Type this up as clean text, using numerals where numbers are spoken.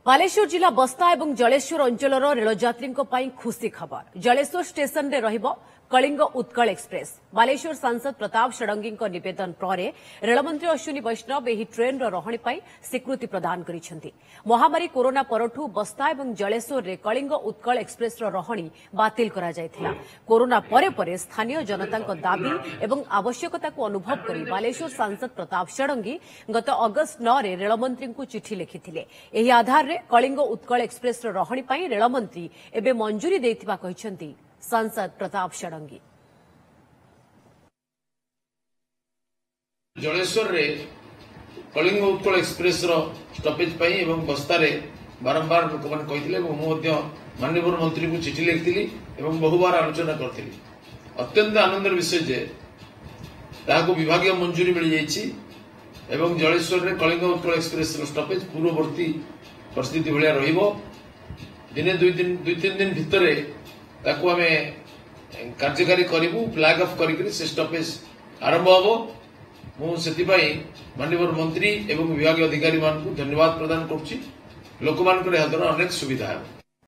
बालेश्वर जिला बस्ता और जलेश्वर अंचल रेलयात्री खुशी खबर। जलेश्वर स्टेशन रे रहिबो कलिंग उत्कल एक्सप्रेस। बालेश्वर सांसद प्रताप षडंगी नवेदन पर रेलमंत्री अश्विनी वैष्णव यह ट्रेन रहणी पर स्वीकृति प्रदान करिसेंती। महामारी कोरोना परठू बस्ता और जलेश्वर रे कलिंग उत्कल एक्सप्रेस रहणी बातिल करा जायथिला। कोरोना परे परे स्थानीय जनता दाबी एवं आवश्यकता को अनुभव करी बालेश्वर सांसद प्रताप षडंगी गत अगस्त 9 रे रेलमंत्री को चिठी लिखिथिले। एही आधार रे कलिंग उत्कल एक्सप्रेस रहणी पर रेलमंत्री एबे मंजूरी देथिबा कहिसेंती सांसद प्रताप षडंगी। जलेश्वर रे कलिंग उत्कल एक्सप्रेस स्टॉपेज पाई एवं बस्ता रे बारंबार लोक मान कहिथिले माननीय मंत्री को चिठी लिखिली एवं बहुबार आलोचना करथिली। अत्यंत आनंदर विषय जे ताको विभागीय मंजूरी मिल जायछि एवं जलेश्वर रे कलिंग उत्कल एक्सप्रेस स्टॉपेज पूर्ववर्ती परिस्थिति भलिया रहिबो। दिने दुई तीन दिन भितरे ताको आमे कार्यकारी करिबु। फ्लैग ऑफ करिकरी से स्टॉपेज आरंभ हबो। मु सेतिबाई माननीय मंत्री एवं विभागीय अधिकारी मान को धन्यवाद प्रदान करूछि। लोक मान को अनेक सुविधा है।